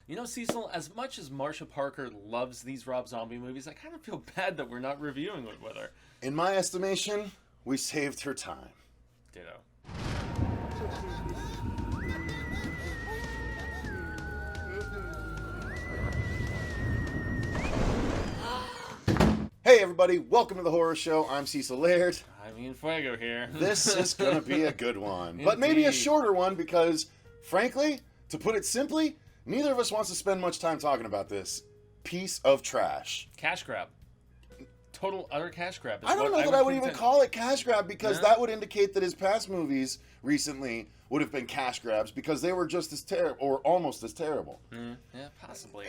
You know, Cecil, as much as Marsha Parker loves these Rob Zombie movies, I kind of feel bad that we're not reviewing it with her. In my estimation, we saved her time. Ditto. Hey everybody, welcome to the Horror Show. I'm Cecil Laird. I'm Fuego here. This is going to be a good one, but maybe a shorter one because, frankly, to put it simply, neither of us wants to spend much time talking about this piece of trash. Cash grab. Total, utter cash grab. I don't know that I would even call it cash grab because that would indicate that his past movies recently would have been cash grabs because they were just as terrible or almost as terrible. Yeah, possibly.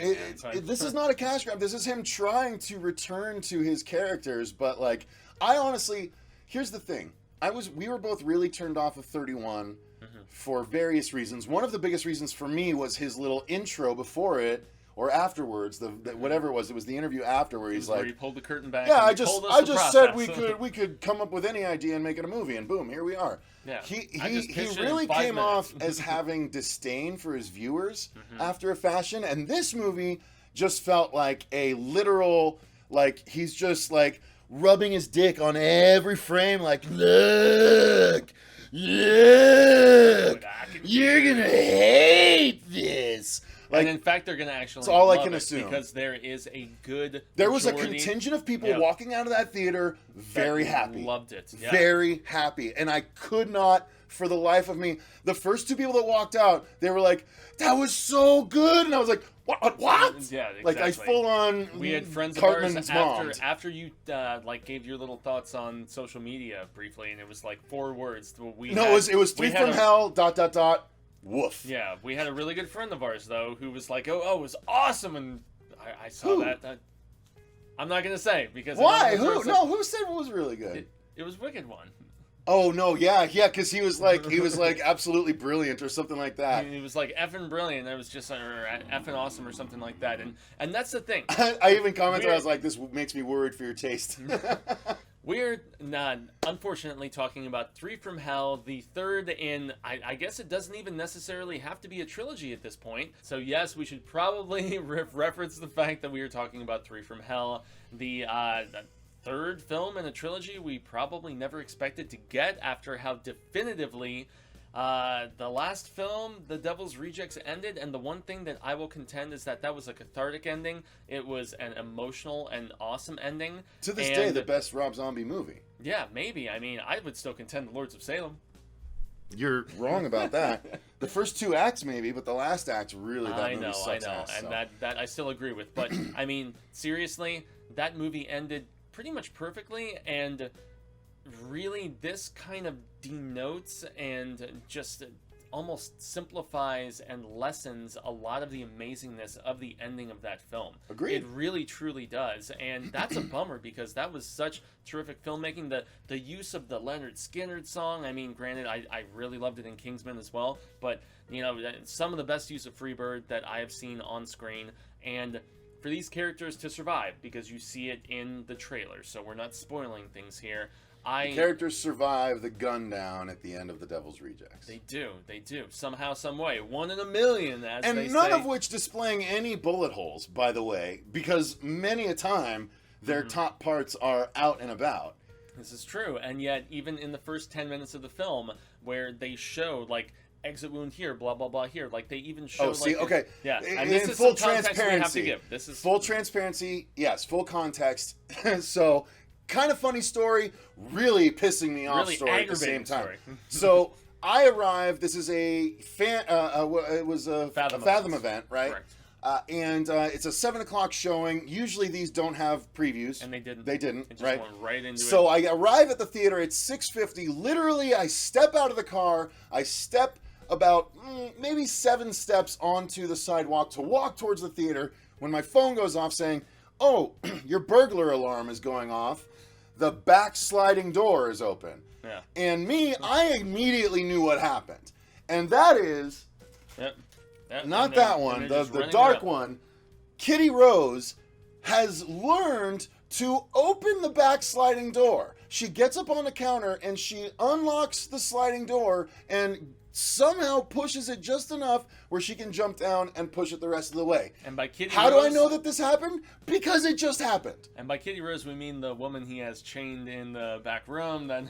This is not a cash grab. This is him trying to return to his characters. But like, I honestly, here's the thing. We were both really turned off of 31 for various reasons. One of the biggest reasons for me was his little intro before it. Or afterwards, whatever it was the interview after where he's like, where he pulled the curtain back. Yeah, I just said we could come up with any idea and make it a movie, and boom, here we are. Yeah, he really came off as having disdain for his viewers after a fashion, and this movie just felt like a literal, like he's just like rubbing his dick on every frame, like look, you're gonna hate this. Like, and in fact, they're going to actually. That's all I can assume because there is a good. There was a contingent of people walking out of that theater very happy. Loved it. Yeah. Very happy, and I could not, for the life of me. The first two people that walked out, they were like, "That was so good," and I was like, "What? Yeah, exactly. Like I full on. We had friends of Cartman's ours after you like gave your little thoughts on social media briefly, and it was like 4 words. It was three from hell. ... Woof. Yeah, we had a really good friend of ours, though, who was like, oh, it was awesome, and I saw that. I'm not going to say, because... Why? Who? No, who said it was really good? It was Wicked One. Oh, no, yeah, because he was like absolutely brilliant or something like that. He was like effing brilliant, and it was just effing awesome or something like that, and that's the thing. I even commented, I was like, this makes me worried for your taste. We're not, unfortunately, talking about 3 from Hell, the third in, I guess it doesn't even necessarily have to be a trilogy at this point. So yes, we should probably reference the fact that we are talking about 3 from Hell, the third film in a trilogy we probably never expected to get after how definitively the last film, The Devil's Rejects, ended, and the one thing that I will contend is that was a cathartic ending. It was an emotional and awesome ending. To this day, the best Rob Zombie movie. Yeah, maybe. I mean, I would still contend The Lords of Salem. You're wrong about that. The first 2 acts, maybe, but the last act, really, that movie sucks I know, ass, and that I still agree with. But, I mean, seriously, that movie ended pretty much perfectly, and really this kind of denotes and just almost simplifies and lessens a lot of the amazingness of the ending of that film. Agreed. It really truly does, and that's a bummer because that was such terrific filmmaking. The use of the Leonard Skinner song, I mean, granted, I really loved it in Kingsman as well, but you know, some of the best use of Freebird that I have seen on screen, and for these characters to survive, because you see it in the trailer, so we're not spoiling things here. The characters survive the gun down at the end of The Devil's Rejects. They do. Somehow, some way. 1 in a million, as they say. And none of which displaying any bullet holes, by the way, because many a time their top parts are out and about. This is true, and yet even in the first 10 minutes of the film, where they show, like, exit wound here, blah, blah, blah here, like, they even show... Oh, see, okay. Yeah, and this is full transparency. This is full transparency, yes, full context. So... kind of funny story, really pissing me off story at the same time. So I arrived. This is a it was a Fathom event, right? Correct. And it's a 7:00 showing. Usually these don't have previews, and they didn't. It just right? Went right into so it. I arrive at the theater at 6:50. Literally, I step out of the car. I step about maybe 7 steps onto the sidewalk to walk towards the theater when my phone goes off saying, "Oh, your burglar alarm is going off. The back sliding door is open." Yeah. And I immediately knew what happened. And that is, not that one, the dark one. Kitty Rose has learned to open the back sliding door. She gets up on the counter and she unlocks the sliding door and somehow pushes it just enough where she can jump down and push it the rest of the way. And by Kitty How Rose, do I know that this happened? Because it just happened. And by Kitty Rose, we mean the woman he has chained in the back room. That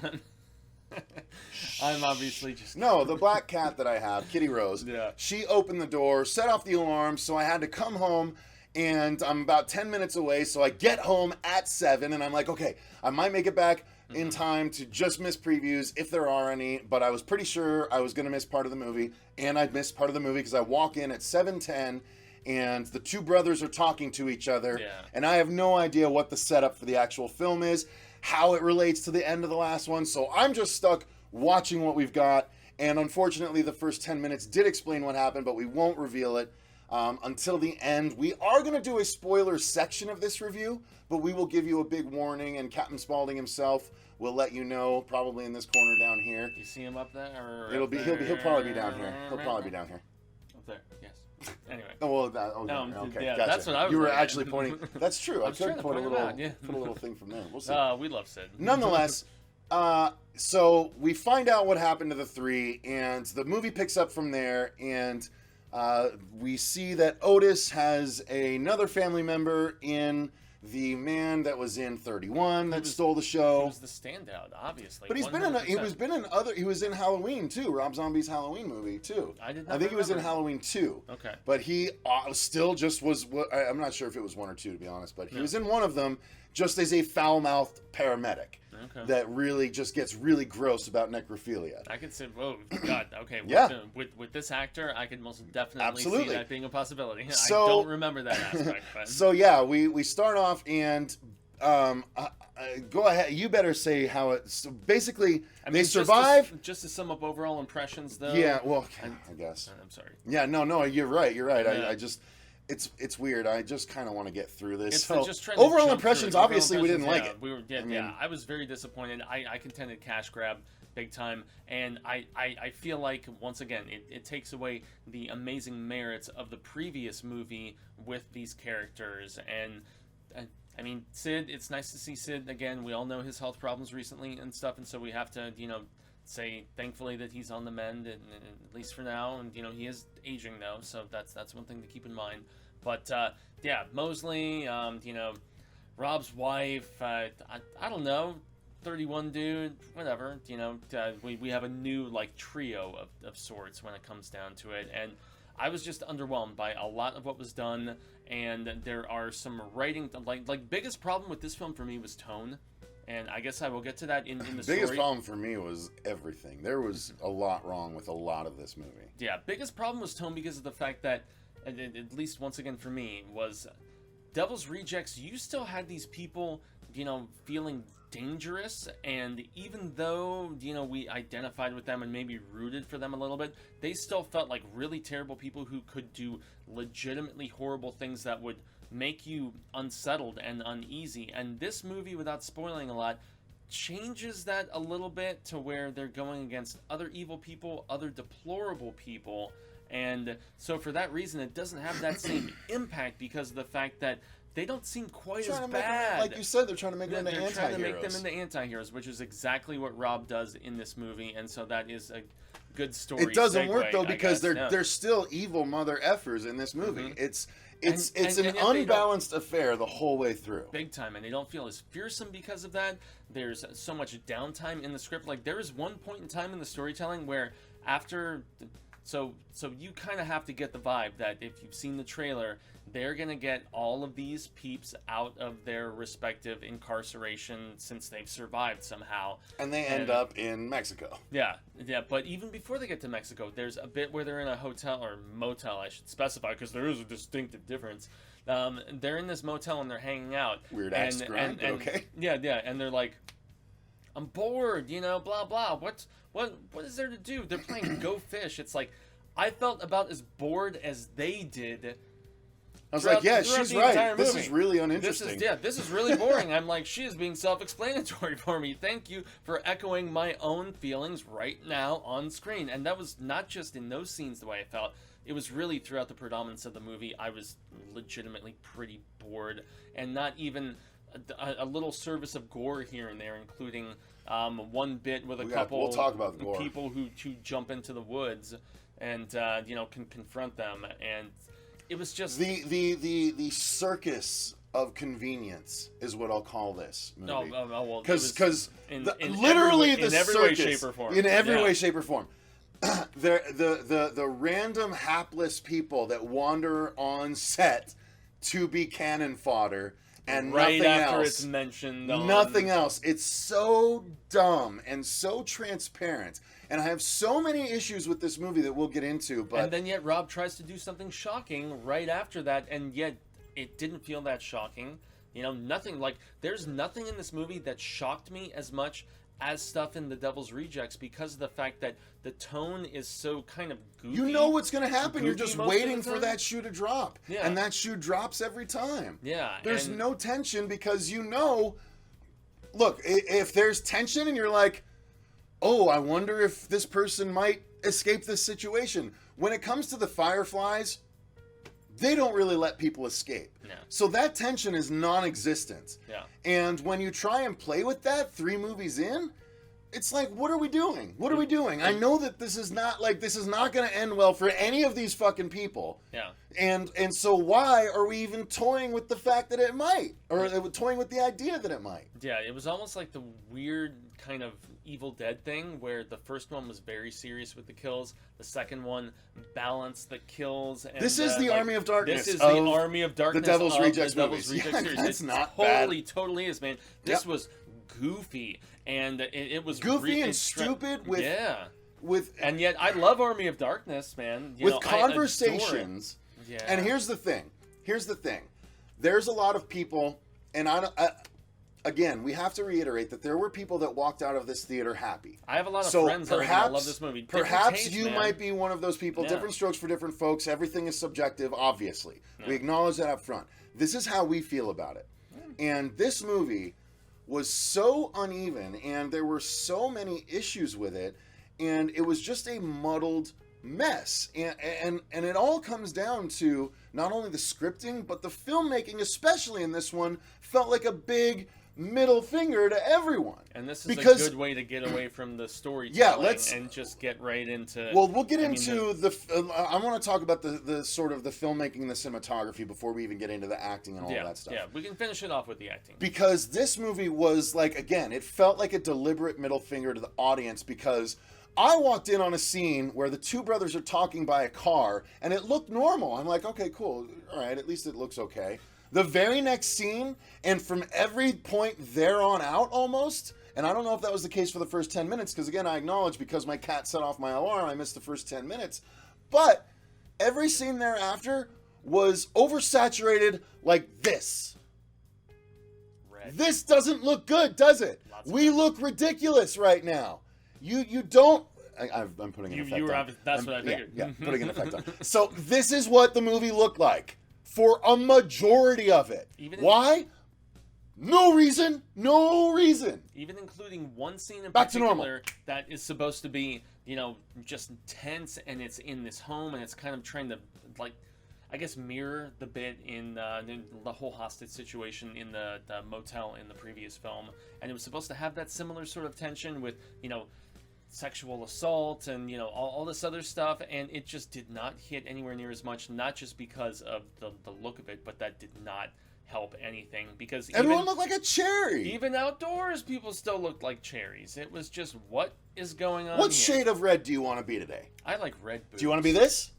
I'm obviously just... No, the black cat that I have, Kitty Rose, Yeah. She opened the door, set off the alarm, so I had to come home, and I'm about 10 minutes away, so I get home at 7, and I'm like, okay, I might make it back in time to just miss previews, if there are any, but I was pretty sure I was going to miss part of the movie, and I'd missed part of the movie because I walk in at 7:10, and the two brothers are talking to each other, and I have no idea what the setup for the actual film is, how it relates to the end of the last one, so I'm just stuck watching what we've got, and unfortunately the first 10 minutes did explain what happened, but we won't reveal it until the end. We are going to do a spoiler section of this review, but we will give you a big warning, and Captain Spaulding himself will let you know, probably in this corner down here. You see him up there? Or It'll be he'll probably be down here. He'll probably be down here. Up there, yes. Anyway. Oh, well, okay, yeah, gotcha. That's what I was. You were actually pointing. That's true. I could put a little, put a little thing from there. We'll see. We love Sid. Nonetheless, so we find out what happened to the three, and the movie picks up from there, and we see that Otis has another family member in the man that was in 31 that stole the show. He was the standout, obviously. But he was in Halloween too, Rob Zombie's Halloween movie too. I think he was in Halloween 2. Okay. But he still just was. I'm not sure if it was 1 or 2 to be honest, but he was in one of them just as a foul-mouthed paramedic. Okay. That really just gets really gross about necrophilia. I could say, whoa, God, okay. With this actor, I could most definitely see that being a possibility. So, I don't remember that aspect. But. So yeah, we start off and go ahead. You better say how it. So basically, they survive. Just to sum up overall impressions, though. Yeah, well, I guess. I'm sorry. Yeah, no, you're right. Yeah. I just. It's weird. I just kind of want to get through this. So overall impressions, obviously, we didn't like it. I was very disappointed. I contended cash grab big time, and I feel like once again it takes away the amazing merits of the previous movie with these characters. And I mean, Sid. It's nice to see Sid again. We all know his health problems recently and stuff, and so we have to say thankfully that he's on the mend, and at least for now. And he is aging though, so that's one thing to keep in mind. But Mosley, Rob's wife, I don't know, 31 dude, whatever. We have a new trio of sorts when it comes down to it, and I was just underwhelmed by a lot of what was done. And there are some writing, biggest problem with this film for me was tone. And I guess I will get to that in the story. Biggest problem for me was everything. There was a lot wrong with a lot of this movie. Yeah, biggest problem was tone because of the fact that, at least once again for me, was Devil's Rejects, you still had these people, feeling dangerous, and even though, we identified with them and maybe rooted for them a little bit, they still felt like really terrible people who could do legitimately horrible things that would make you unsettled and uneasy. And this movie, without spoiling a lot, changes that a little bit to where they're going against other evil people, other deplorable people. And so for that reason, it doesn't have that same impact because of the fact that they don't seem quite as bad. Like you said, they're trying to make them into anti-heroes. They're trying to make them into anti-heroes, which is exactly what Rob does in this movie. And so that is a good story. It doesn't work though because they're still evil mother effers in this movie. It's an unbalanced affair the whole way through. Big time, and they don't feel as fearsome because of that. There's so much downtime in the script. There is one point in time in the storytelling where after... So you kind of have to get the vibe that if you've seen the trailer, they're going to get all of these peeps out of their respective incarceration since they've survived somehow. And they end up in Mexico. Yeah, but even before they get to Mexico, there's a bit where they're in a hotel, or motel, I should specify, because there is a distinctive difference. They're in this motel and they're hanging out. Weird ass grind, but okay. Yeah, and they're like, I'm bored, blah, blah. What is there to do? They're playing Go Fish. It's like, I felt about as bored as they did. I was like, yeah, she's right. This is really uninteresting. This is really boring. I'm like, she is being self-explanatory for me. Thank you for echoing my own feelings right now on screen. And that was not just in those scenes the way I felt. It was really throughout the predominance of the movie. I was legitimately pretty bored. And not even... a little service of gore here and there, including one bit with we'll talk about the gore. People who jump into the woods and can confront them, and it was just the circus of convenience is what I'll call this movie. Well, because literally the circus way, shape, or form. In every way, shape, or form. the random hapless people that wander on set to be cannon fodder, and right nothing after else. It's mentioned. Nothing else. It's so dumb and so transparent. And I have so many issues with this movie that we'll get into. But and then yet Rob tries to do something shocking right after that, and yet it didn't feel that shocking. Nothing there's nothing in this movie that shocked me as much as stuff in The Devil's Rejects, because of the fact that the tone is so kind of goofy. You know what's going to happen. You're just waiting for time. that shoe to drop. Yeah. And that shoe drops every time. Yeah. There's no tension because look, if there's tension and you're like, oh, I wonder if this person might escape this situation. When it comes to the Fireflies, they don't really let people escape. No. So that tension is non-existent. Yeah. And when you try and play with that 3 movies in, it's like, what are we doing? What are we doing? I know that this is not going to end well for any of these fucking people. Yeah. And so why are we even toying with the fact that it might? Or toying with the idea that it might? Yeah, it was almost like the weird kind of Evil Dead thing, where the first one was very serious with the kills, the second one balanced the kills. And, this is the Army of Darkness. This is the Army of Darkness. The Devil's Rejects the Devil's movies. Rejects series. It's not totally, bad. Totally is, man. This was goofy, and it was goofy and stupid with and yet I love Army of Darkness, man. With conversations. Yeah. And here's the thing. There's a lot of people, and again, we have to reiterate that there were people that walked out of this theater happy. I have a lot of friends that love this movie. Perhaps taste, you man. might be one of those people. Yeah. Different strokes for different folks. Everything is subjective, obviously. Yeah. We acknowledge that up front. This is how we feel about it. And this movie was so uneven, and there were so many issues with it, and it was just a muddled mess. And it all comes down to not only the scripting, but the filmmaking, especially in this one, felt like a big middle finger to everyone. And this is a good way to get away from the storytelling and just get right into... Well, we'll get into I want to talk about the sort of the filmmaking and the cinematography before we even get into the acting and all that stuff. Yeah, we can finish it off with the acting. Because this movie was, again, it felt like a deliberate middle finger to the audience, because I walked in on a scene where the 2 brothers are talking by a car, and it looked normal. I'm like, okay, cool. All right, at least it looks okay. The very next scene, and from every point there on out almost, and I don't know if that was the case for the first 10 minutes, because again, I acknowledge because my cat set off my alarm, I missed the first 10 minutes, but every scene thereafter was oversaturated like this. Red. This doesn't look good, does it? We look ridiculous right now. You don't... I'm putting an effect on. That's what I figured. Yeah, putting an effect on. So this is what the movie looked like for a majority of it. Why? No reason. Even including one scene in Back to normal. particular that is supposed to be, just tense, and it's in this home, and it's kind of trying to, I guess, mirror the bit in the whole hostage situation in the motel in the previous film. And it was supposed to have that similar sort of tension with, sexual assault and all this other stuff, and it just did not hit anywhere near as much, not just because of the look of it, but that did not help anything, because everyone looked like a cherry. Even outdoors, people still looked like cherries. It was just, what is going on What here? shade of red do you want to be today? I like red boobs. Do you want to be this?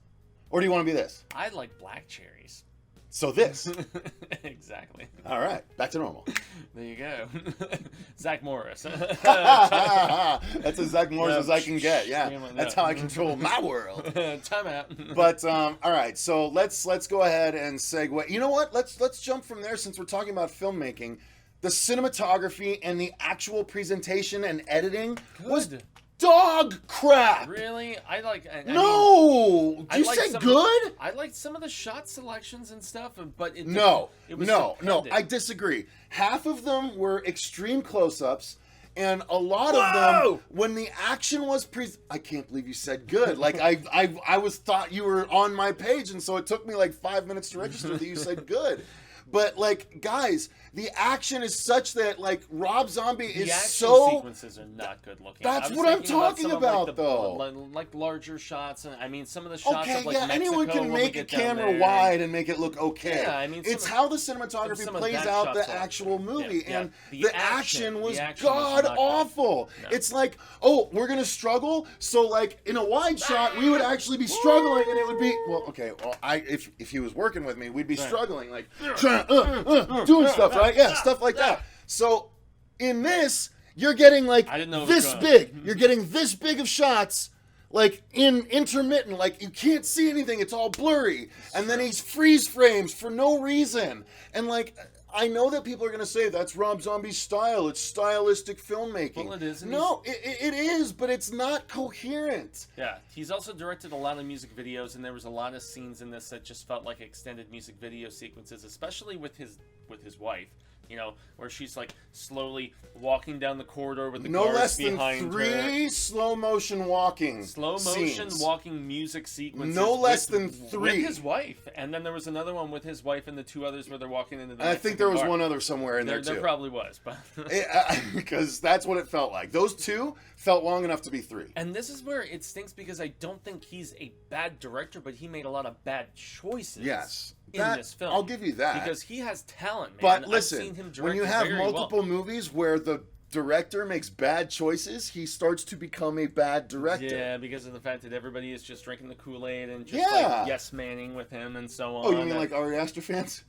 Or do you want to be this? I like black cherries. So this. Exactly. All right, back to normal. There you go. Zach Morris. That's as Zach Morris as I can get. Yeah, that's how I control my world. Time out. But all right, so let's go ahead and segue. You know what? Let's jump from there, since we're talking about filmmaking. The cinematography and the actual presentation and editing was dog crap. Really? No! You said good? I liked some of the shot selections and stuff, but No. I disagree. Half of them were extreme close-ups, and a lot of them, when the action was I can't believe you said good. I thought you were on my page, and so it took me 5 minutes to register that you said good. But like, guys, the action is such that like Rob Zombie is the action so. sequences are not good looking. That's what I'm talking about, though. Like larger shots, and I mean some of the shots Okay, of like yeah, Mexico, anyone can make a camera wide and make it look okay. Yeah, I mean, it's how the cinematography plays out the actual movie, and the action was god awful. No. It's like, oh, we're gonna struggle, so like in a wide shot, we would actually be struggling, and it would be if he was working with me, we'd be struggling, like doing stuff, right? Yeah, stuff like that. So in this, you're getting like this big. You're getting this big of shots. Like in intermittent, like you can't see anything, it's all blurry. And then he's freeze frames for no reason. And like, I know that people are going to say that's Rob Zombie's style, it's stylistic filmmaking. Well, it is. No, it is, but it's not coherent. Yeah, he's also directed a lot of music videos, and there was a lot of scenes in this that just felt like extended music video sequences, especially with his wife. You know, where she's like slowly walking down the corridor with the guards behind her. No less than 3 slow motion walking walking music sequences. No less than 3 with his wife, and then there was another one with his wife and the 2 others where they're walking into the. I think there was one other somewhere in there too. There probably was, but because that's what it felt like. Those 2 felt long enough to be 3. And this is where it stinks because I don't think he's a bad director, but he made a lot of bad choices. Yes. In this film. I'll give you that. Because he has talent, man. But listen, I've seen him when you have multiple movies where the director makes bad choices, he starts to become a bad director. Yeah, because of the fact that everybody is just drinking the Kool-Aid and just like yes-manning with him and so on. Oh, you mean like Ari Aster fans?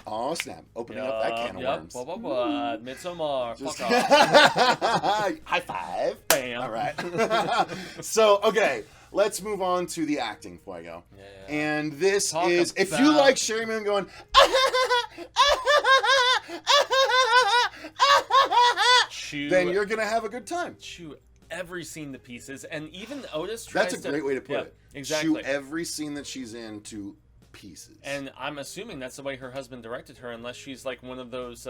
Oh, snap. Opening up that can of worms. Blah, blah, blah. Midsommar. Just... Fuck off. High five. Bam. All right. So, okay. Let's move on to the acting, Fuego. Yeah. And this is, if you like Sherry Moon going, then you're going to have a good time. Chew every scene to pieces. And even Otis tries That's a great way to put it. Exactly. Chew every scene that she's in to pieces. And I'm assuming that's the way her husband directed her, unless she's like one of those,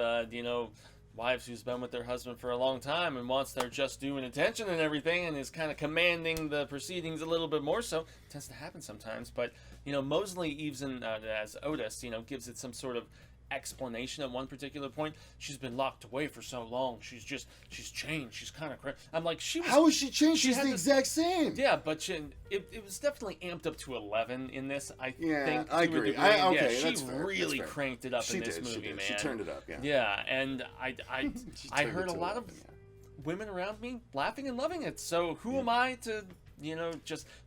wives who's been with their husband for a long time and wants their just due and attention and everything and is kind of commanding the proceedings a little bit more so. It tends to happen sometimes. But, Mosley, even as Otis, gives it some sort of explanation at one particular point. She's been locked away for so long. She's changed. She's kind of crazy. I'm like, how has she changed? She's the exact same. Yeah, but it was definitely amped up to 11 in this, I think. I agree. She really cranked it up in this movie, man. She turned it up, yeah. Yeah, and I heard a lot of women around me laughing and loving it. So who am I to...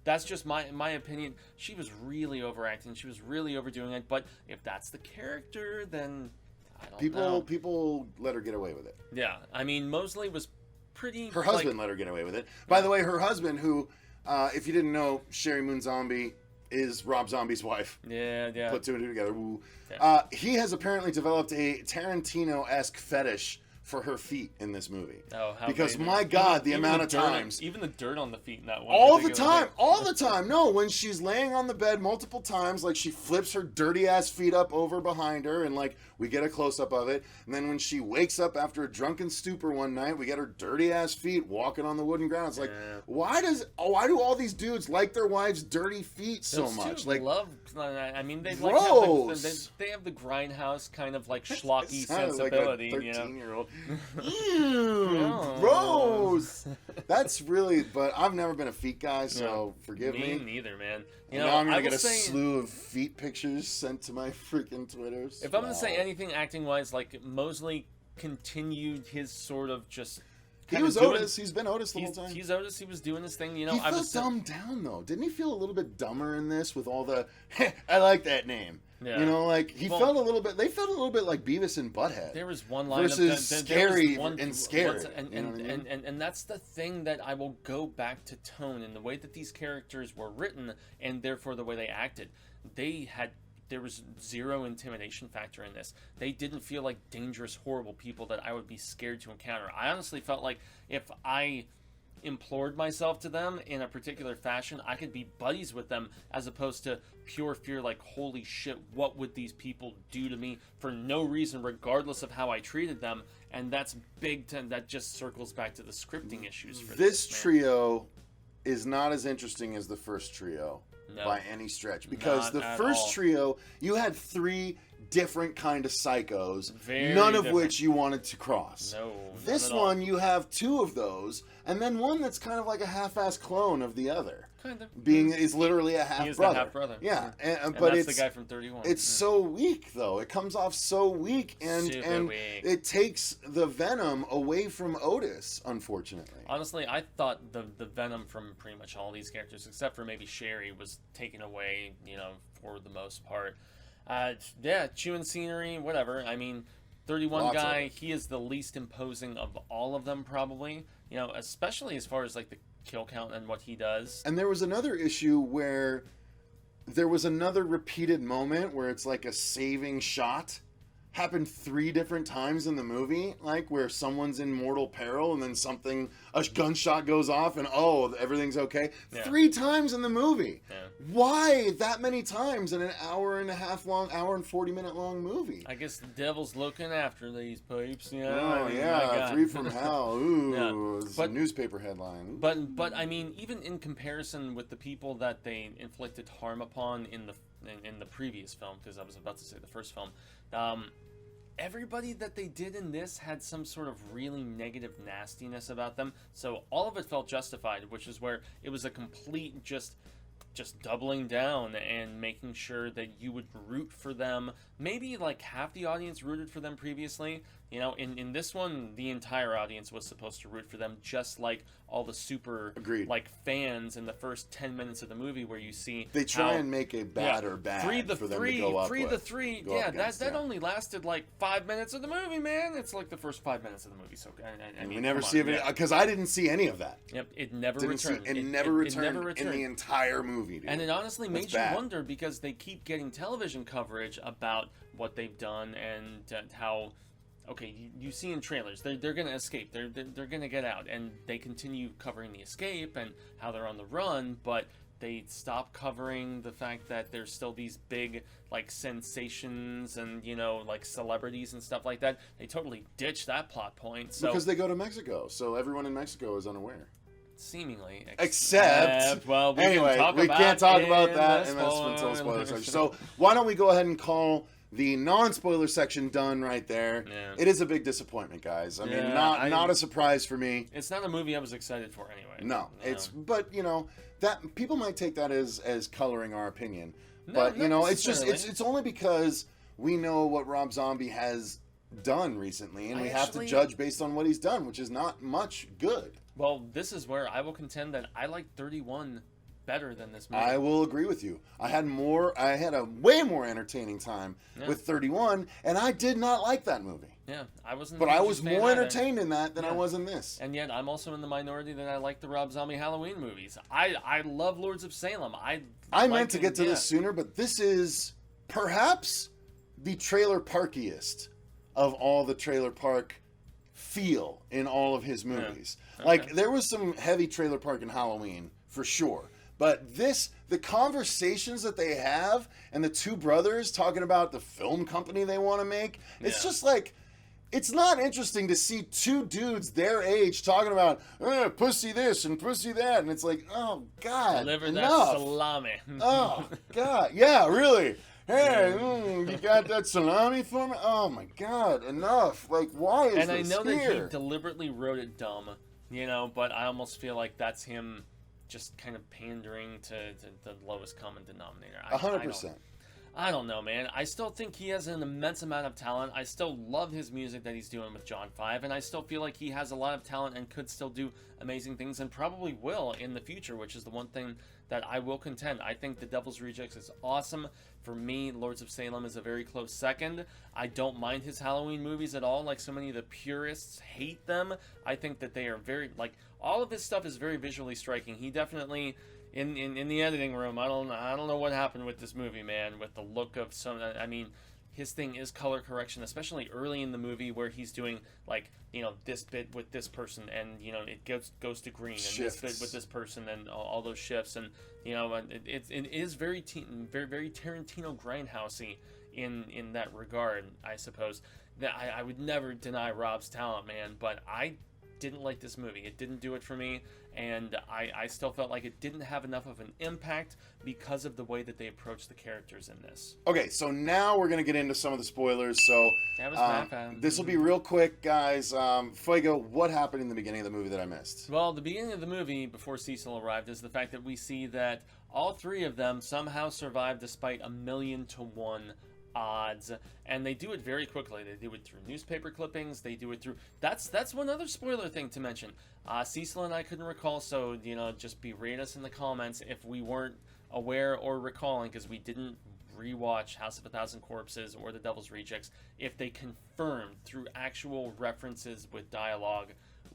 that's just my opinion. She was really overacting. She was really overdoing it. But if that's the character, then I don't know. People let her get away with it. Yeah, I mean, Mosley was pretty... Her husband let her get away with it. By the way, her husband, who, if you didn't know, Sherry Moon Zombie is Rob Zombie's wife. Yeah. Put 2 and 2 together. Woo. Yeah. He has apparently developed a Tarantino-esque fetish for her feet in this movie. Oh, how because my God, the amount of times, even the dirt on the feet in that one. All the time. No, when she's laying on the bed multiple times, like she flips her dirty ass feet up over behind her, and like we get a close up of it. And then when she wakes up after a drunken stupor one night, we get her dirty ass feet walking on the wooden ground. It's like, why do all these dudes like their wives' dirty feet so much? Like, I mean, they have the grindhouse kind of like schlocky sensibility. Like a 13-year-old. Ew, gross. That's really, but I've never been a feet guy, so forgive me. Me neither, man. Now I'm gonna get a slew of feet pictures sent to my freaking Twitters. If I'm gonna say anything acting wise, like Mosley continued his sort of just. He was Otis. He's been Otis the whole time. He's Otis. He was doing his thing. He felt dumbed down though. Didn't he feel a little bit dumber in this with all the? I like that name. Yeah. They felt a little bit like Beavis and Butthead. There was one line versus scary and scary. And that's the thing that I will go back to tone in the way that these characters were written and therefore the way they acted. There was zero intimidation factor in this. They didn't feel like dangerous, horrible people that I would be scared to encounter. I honestly felt like if I implored myself to them in a particular fashion, I could be buddies with them as opposed to pure fear like, holy shit, what would these people do to me for no reason, regardless of how I treated them. And that's big time. That just circles back to the scripting issues for this trio is not as interesting as the first trio. by any stretch. Because Not the at first all. trio, you had 3 different kind of psychos, Very none of different. which you wanted to cross. No. This not at all. one, you have 2 of those, and then one that's kind of like a half-ass clone of the other. Kind of. Is literally a half-brother. He is the half-brother. Yeah, And but that's it's the guy from 31. It's so weak, though. It comes off so weak, and Super weak. it takes the venom away from Otis, unfortunately. Honestly, I thought the venom from pretty much all these characters, except for maybe Sherry, was taken away, for the most part. Yeah, chewing scenery, whatever. I mean, 31 Lots of guy, it. he is the least imposing of all of them, probably. Especially as far as, like, the kill count and what he does. And there was another issue where there was another repeated moment where it's like a saving shot. Happened 3 different times in the movie, like where someone's in mortal peril and then a gunshot goes off and everything's okay. Yeah. 3 times in the movie. Yeah. Why that many times in an hour and 40-minute long movie? I guess the devil's looking after these pipes, Oh, my yeah, God. 3 from hell. Ooh, Yeah. it's a newspaper headline. But I mean, even in comparison with the people that they inflicted harm upon in the previous film, because I was about to say the first film, everybody that they did in this had some sort of really negative nastiness about them. So all of it felt justified, which is where it was a complete just doubling down and making sure that you would root for them. Maybe like half the audience rooted for them previously. In this one, the entire audience was supposed to root for them, just like all the super Agreed. like fans in the first 10 minutes of the movie, where you see They try how, and make a bad or bad free the for them three, to go up free with. the three. Go up Yeah, against, that yeah. only lasted like 5 minutes of the movie, man. It's like the first 5 minutes of the movie. So I mean, we never come see on, it yeah. because I didn't see any of that. Yep, it never Didn't see, returned. it never returned in the returned. entire movie, dude. And it honestly That's made you bad. wonder, because they keep getting television coverage about what they've done and how, okay, you see in trailers, they're going to escape, they're going to get out, and they continue covering the escape and how they're on the run, but they stop covering the fact that there's still these big, like, sensations and, like, celebrities and stuff like that. They totally ditch that plot point. So Because they go to Mexico, so everyone in Mexico is unaware. seemingly. Except, well, anyway, we can't talk about that until spoiler section. So why don't we go ahead and call the non-spoiler section done right there? Yeah. It is a big disappointment, guys. I mean, Yeah, not a surprise for me. It's not a movie I was excited for anyway. No, but that people might take that as coloring our opinion. No, But not it's just necessarily. it's only because we know what Rob Zombie has done recently, and we have to actually- judge based on what he's done, which is not much good. Well, this is where I will contend that I like 31 better than this movie. I will agree with you. I had a way more entertaining time with 31, and I did not like that movie. Yeah, I wasn't. But the I hugest was fan more either. entertained in that than I Yeah. was in this. And yet, I'm also in the minority that I like the Rob Zombie Halloween movies. I love Lords of Salem. I meant to get to this sooner, but this is perhaps the trailer parkiest of all the trailer park feel in all of his movies. Okay. Like, there was some heavy trailer park in Halloween, for sure. But the conversations that they have, and the 2 brothers talking about the film company they want to make, it's just like, it's not interesting to see 2 dudes their age talking about pussy this and pussy that, and it's like, oh God, Deliver enough. that salami. Oh God, yeah, really. Hey, you got that salami for me? Oh my God, enough! Like, why is And this I know here? that he deliberately wrote it dumb, but I almost feel like that's him just kind of pandering to the lowest common denominator. 100%. I don't know, man. I still think he has an immense amount of talent. I still love his music that he's doing with John 5, and I still feel like he has a lot of talent and could still do amazing things, and probably will in the future, which is the one thing that I will contend. I think The Devil's Rejects is awesome. For me, Lords of Salem is a very close second. I don't mind his Halloween movies at all, like so many of the purists hate them. I think that they are very, like, all of his stuff is very visually striking. He definitely... In the editing room, I don't know what happened with this movie, man. With the look of his thing is color correction, especially early in the movie where he's doing like this bit with this person, and it goes to green, and Shifts. this bit with this person, and all those shifts, and it is very very Tarantino grindhousey in that regard, I suppose. That I would never deny Rob's talent, man, but I didn't like this movie. It didn't do it for me, and I still felt like it didn't have enough of an impact because of the way that they approached the characters in this. Okay, so now we're going to get into some of the spoilers. So this will be real quick, guys. Fuego, what happened in the beginning of the movie that I missed? Well, the beginning of the movie, before Cecil arrived, is the fact that we see that all three of them somehow survived despite 1,000,000 to 1 odds, and they do it very quickly. They do it through newspaper clippings. They do it through... That's one other spoiler thing to mention. Cecil and I couldn't recall, so, just berate us in the comments if we weren't aware or recalling, because we didn't rewatch House of a Thousand Corpses or The Devil's Rejects, if they confirmed through actual references with dialogue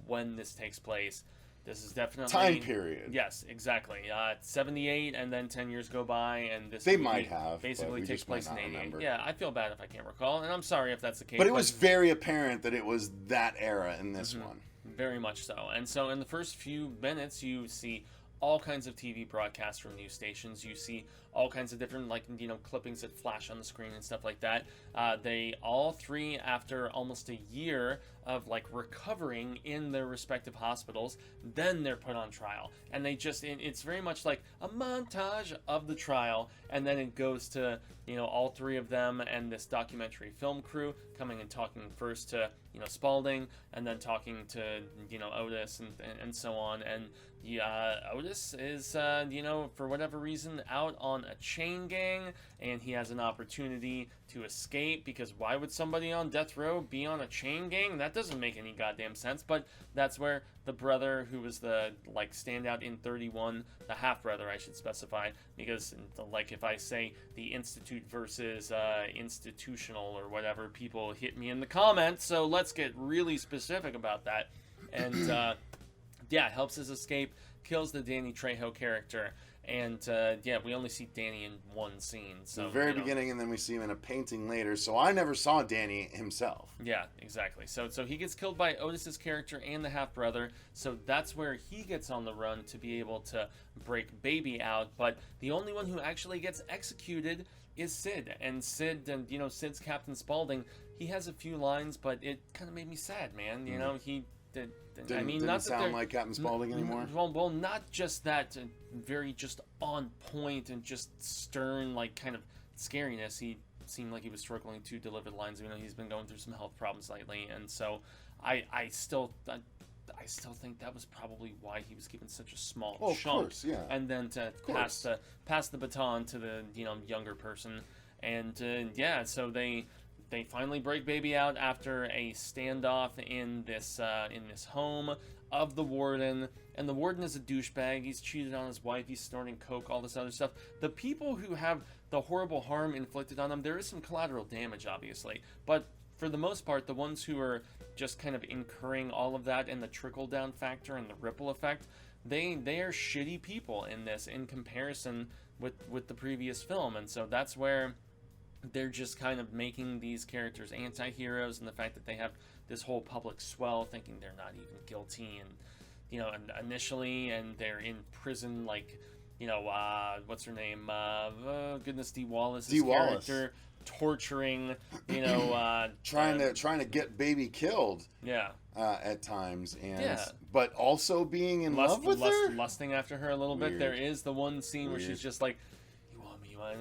when this takes place. This is definitely... Time period. Yes, exactly. 78, and then 10 years go by, and this they might have, basically takes place in 88. Yeah, I feel bad if I can't recall, and I'm sorry if that's the case. But it was very apparent that it was that era in this one. Very much so. And so in the first few minutes, you see all kinds of TV broadcasts from news stations. You see all kinds of different, clippings that flash on the screen and stuff like that. They all three, after almost a year of recovering in their respective hospitals, then they're put on trial. And it's very much like a montage of the trial, and then it goes to, all three of them and this documentary film crew coming and talking first to, Spaulding, and then talking to, Otis and so on. And Otis is, for whatever reason, out on a chain gang, and he has an opportunity to escape, because why would somebody on death row be on a chain gang? That doesn't make any goddamn sense. But that's where the brother, who was the standout in 31, the half brother I should specify, because if I say the Institute versus institutional or whatever, people hit me in the comments, so let's get really specific about that. And helps his escape, kills the Danny Trejo character. And, we only see Danny in one scene. So, the very beginning, and then we see him in a painting later. So I never saw Danny himself. Yeah, exactly. So he gets killed by Otis's character and the half-brother. So that's where he gets on the run to be able to break Baby out. But the only one who actually gets executed is Sid. And Sid's Captain Spaulding. He has a few lines, but it kind of made me sad, man. He... Didn't sound like Captain Spaulding anymore. Well, not just that. Very just on point and just stern, kind of scariness. He seemed like he was struggling to deliver the lines. He's been going through some health problems lately, and so I still think that was probably why he was given such a small chunk. Of course, yeah. And then to pass the baton to the younger person, and so they finally break Baby out after a standoff in this home of the warden. And the warden is a douchebag. He's cheated on his wife. He's snorting coke, all this other stuff. The people who have the horrible harm inflicted on them, there is some collateral damage, obviously. But for the most part, the ones who are just kind of incurring all of that and the trickle-down factor and the ripple effect, they are shitty people in this in comparison with the previous film. And so that's where... they're just kind of making these characters anti-heroes, and the fact that they have this whole public swell thinking they're not even guilty, and initially, and they're in prison, what's her name? Dee Wallace's character, torturing, trying to get Baby killed. Yeah. At times, but also being in love with her, lusting after her a little bit. There is the one scene where she's just like,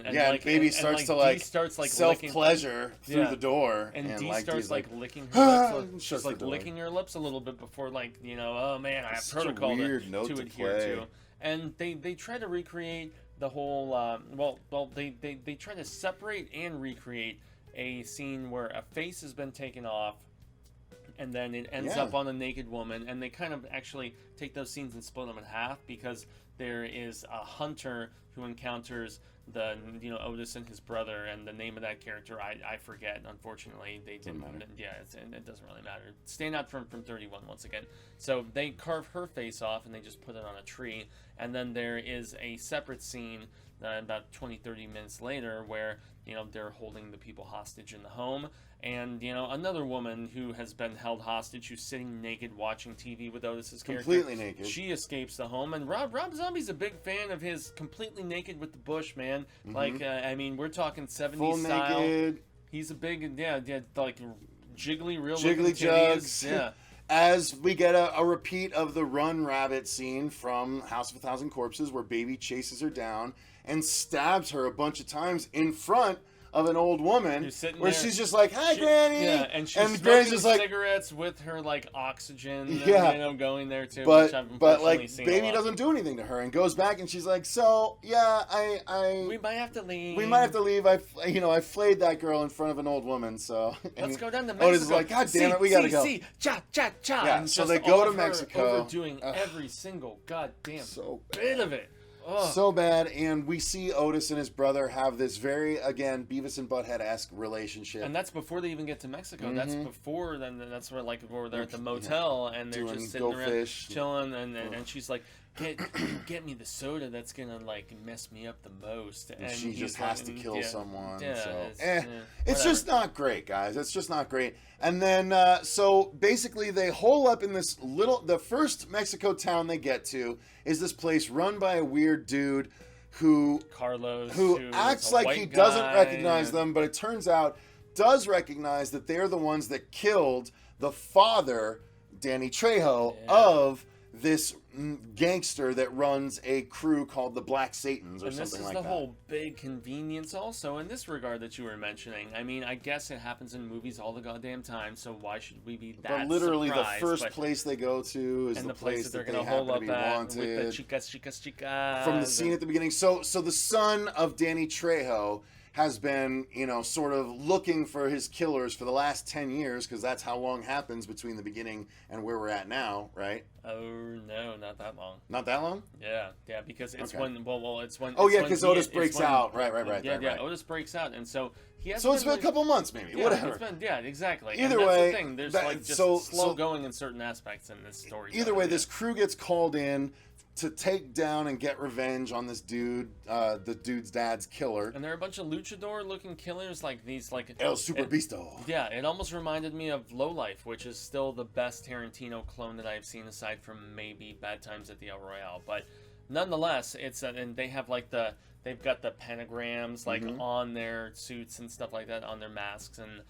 and Baby starts to self-pleasure through the door, and Dee starts licking her lips. She's licking her lips a little bit before, oh man, I have protocol to adhere to. And they try to recreate the whole. They try to separate and recreate a scene where a face has been taken off, and then it ends up on a naked woman, and they kind of actually take those scenes and split them in half, because there is a hunter who encounters the Otis and his brother, and the name of that character I forget. Unfortunately, they didn't. It doesn't really matter. Standout from 31 once again. So they carve her face off and they just put it on a tree, and then there is a separate scene about 20-30 minutes later where they're holding the people hostage in the home, and another woman who has been held hostage, who's sitting naked watching TV with Otis's character, completely naked. She escapes the home, and Rob Zombie's a big fan of his completely naked with the bush, man. We're talking 70s full style. Naked. He's a big jiggly jugs. Yeah. as we get a repeat of the Run Rabbit scene from House of a Thousand Corpses, where Baby chases her down and stabs her a bunch of times in front of an old woman, where she's just like, "Hi, Granny," yeah, and she's Granny's just like cigarettes with her like oxygen, yeah, you know, going there too. But which I've like seen Baby doesn't do anything to her and goes back, and she's like, "So yeah, we might have to leave. We might have to leave. I flayed that girl in front of an old woman, so let's go down to Mexico." Otis is like, "God damn it, we gotta go." Cha cha cha. Yeah, so they go to Mexico, overdoing every single goddamn bit of it. Ugh. So bad, and we see Otis and his brother have this very, again, Beavis and Butthead-esque relationship. And that's before they even get to Mexico. Mm-hmm. That's before, then that's where, like, where they're at the motel, and they're just sitting around chilling, and she's like, get me the soda that's gonna, like, mess me up the most. And she just has to kill someone. Yeah, so, it's just not great, guys. It's just not great. And then, so basically they hole up in this the first Mexico town they get to is this place run by a weird dude who acts like he doesn't recognize them, but it turns out does recognize that they're the ones that killed the father, Danny Trejo, of this gangster that runs a crew called the Black Satans or something like that. And this is the whole big convenience also in this regard that you were mentioning. I mean, I guess it happens in movies all the goddamn time, so why should we be that surprised? But literally the first place they go to is the place that they happen to be wanted. With the chicas. From the scene at the beginning. So the son of Danny Trejo has been, sort of looking for his killers for the last 10 years, because that's how long happens between the beginning and where we're at now, right? Oh, no, not that long. Not that long? Yeah, because it's when, it's when... Oh, yeah, because Otis breaks out. Right. Yeah, Otis breaks out, and so he has... So it's been a couple months, maybe, whatever. Exactly. Either way... That's the thing, there's slow going in certain aspects in this story. Either way, this crew gets called in to take down and get revenge on this dude, the dude's dad's killer. And there are a bunch of luchador-looking killers, like these, like... El Super Bisto. Yeah, it almost reminded me of Lowlife, which is still the best Tarantino clone that I've seen, aside from maybe Bad Times at the El Royale. But nonetheless, it's... and they have, like, they've got the pentagrams, like, on their suits and stuff like that, on their masks. And,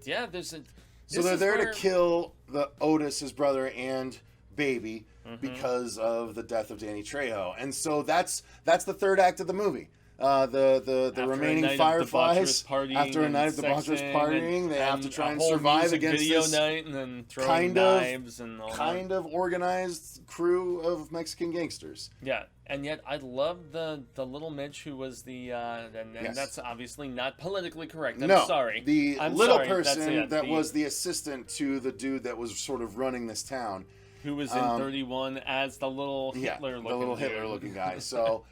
there's a... So they're there to kill the Otis, his brother, and Baby, because of the death of Danny Trejo. And so that's the third act of the movie. The remaining Fireflies, after a night of debaucherous partying, they have to try and survive against this night and then throwing knives and all kind of organized crew of Mexican gangsters. Yeah, and yet I love the little Mitch who was the and that's obviously not politically correct. I'm sorry. The little person that was the assistant to the dude that was sort of running this town. Who was in 31 as the little Hitler-looking guy. So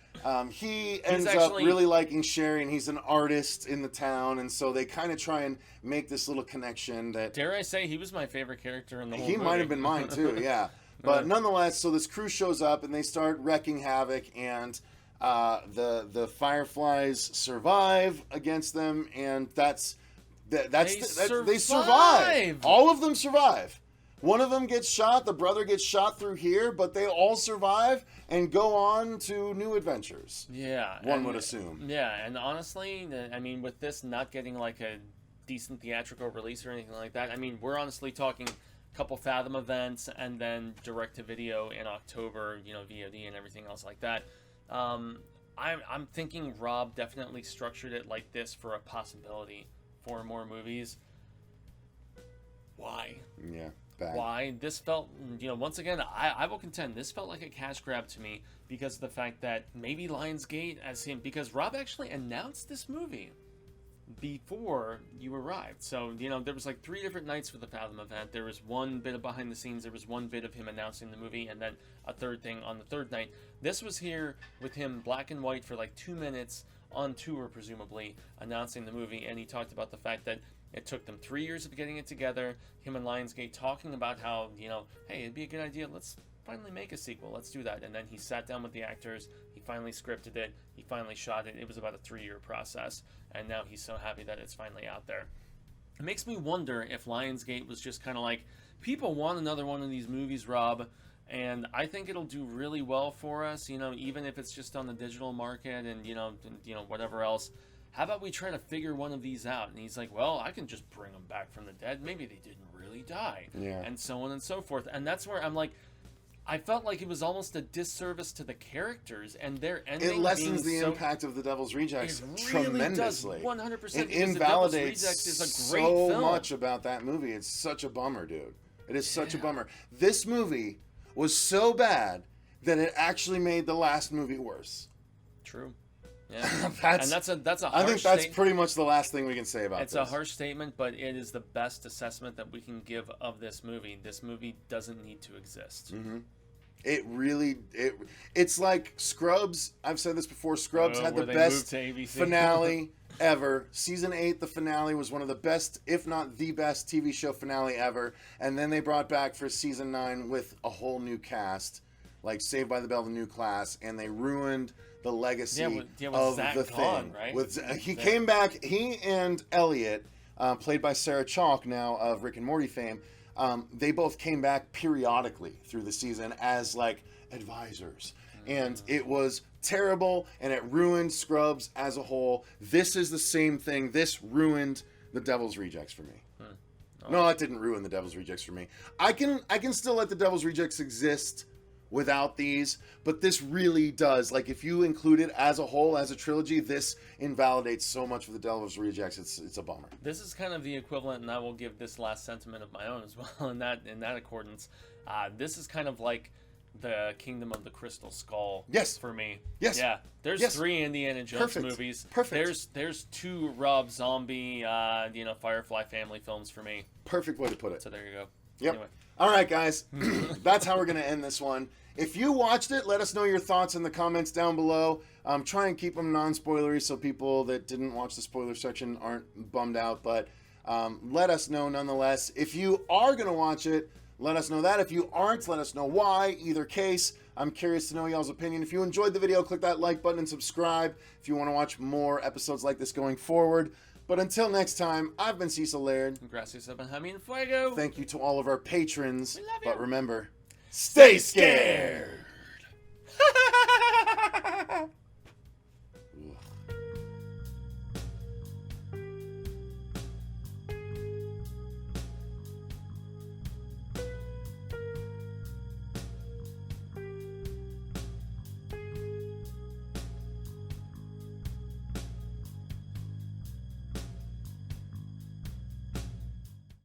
he ends up really liking Sherry, and he's an artist in the town, and so they kind of try and make this little connection. That, dare I say, he was my favorite character in the whole movie. He might have been mine too, yeah. But nonetheless, so this crew shows up, and they start wrecking havoc, and the Fireflies survive against them, and they survive. All of them survive. One of them gets shot, the brother gets shot through here, but they all survive and go on to new adventures. Yeah. One would assume. Yeah, and honestly, I mean, with this not getting like a decent theatrical release or anything like that, I mean, we're honestly talking a couple Fathom events and then direct-to-video in October, VOD and everything else like that. I'm thinking Rob definitely structured it like this for a possibility for more movies. Why? Yeah. Why? This felt, once again, I will contend, this felt like a cash grab to me because of the fact that maybe Lionsgate because Rob actually announced this movie before you arrived. So, there was like 3 different nights for the Fathom event. There was one bit of behind the scenes, there was one bit of him announcing the movie, and then a third thing on the third night. This was here with him black and white for like 2 minutes on tour, presumably, announcing the movie, and he talked about the fact that it took them 3 years of getting it together, him and Lionsgate talking about how, hey, it'd be a good idea, let's finally make a sequel, let's do that. And then he sat down with the actors, he finally scripted it, he finally shot it. It was about a 3-year process, and now he's so happy that it's finally out there. It makes me wonder if Lionsgate was just kind of like, people want another one of these movies, Rob, and I think it'll do really well for us, even if it's just on the digital market and, whatever else. how about we try to figure one of these out? And he's like, well, I can just bring them back from the dead. Maybe they didn't really die. Yeah. And so on and so forth. And that's where I'm like, I felt like it was almost a disservice to the characters and their ending. It lessens the impact of The Devil's Rejects tremendously. It really does, 100%. It invalidates invalidates The Devil's Rejects is a great so film. much about that movie. It's such a bummer, dude. It is such a bummer. This movie was so bad that it actually made the last movie worse. True. Yeah. that's a harsh I think that's pretty much the last thing we can say about this. this. It's a harsh statement, but it is the best assessment that we can give of this movie. This movie doesn't need to exist. Mm-hmm. It's like Scrubs. I've said this before. Scrubs had the best finale ever. Season 8, the finale was one of the best, if not the best, TV show finale ever. And then they brought back for season 9 with a whole new cast, like Saved by the Bell, the new class, and they ruined the legacy of Zach the Gone, thing. right? He came back. He and Elliot, played by Sarah Chalke, now of Rick and Morty fame. They both came back periodically through the season as like advisors, and it was terrible, and it ruined Scrubs as a whole. This is the same thing. This ruined The Devil's Rejects for me. No, it didn't ruin The Devil's Rejects for me. I can still let The Devil's Rejects exist without these, but this really does. Like, if you include it as a whole, as a trilogy, this invalidates so much of The Devil's Rejects. It's a bummer. This is kind of the equivalent, and I will give this last sentiment of my own as well in that accordance. This is kind of like the Kingdom of the Crystal Skull. Yes. For me. Yes. Yeah. There's 3 Indiana Jones movies. Perfect. There's 2 Rob Zombie, Firefly family films for me. Perfect way to put it. So there you go. Yep. Anyway. All right, guys. That's how we're going to end this one. If you watched it, let us know your thoughts in the comments down below. Try and keep them non-spoilery so people that didn't watch the spoiler section aren't bummed out. But let us know nonetheless. If you are going to watch it, let us know that. If you aren't, let us know why. Either case, I'm curious to know y'all's opinion. If you enjoyed the video, click that like button and subscribe if you want to watch more episodes like this going forward. But until next time, I've been Cecil Laird. Gracias a Jaime and Fuego. Thank you to all of our patrons. We love you. But remember, stay scared.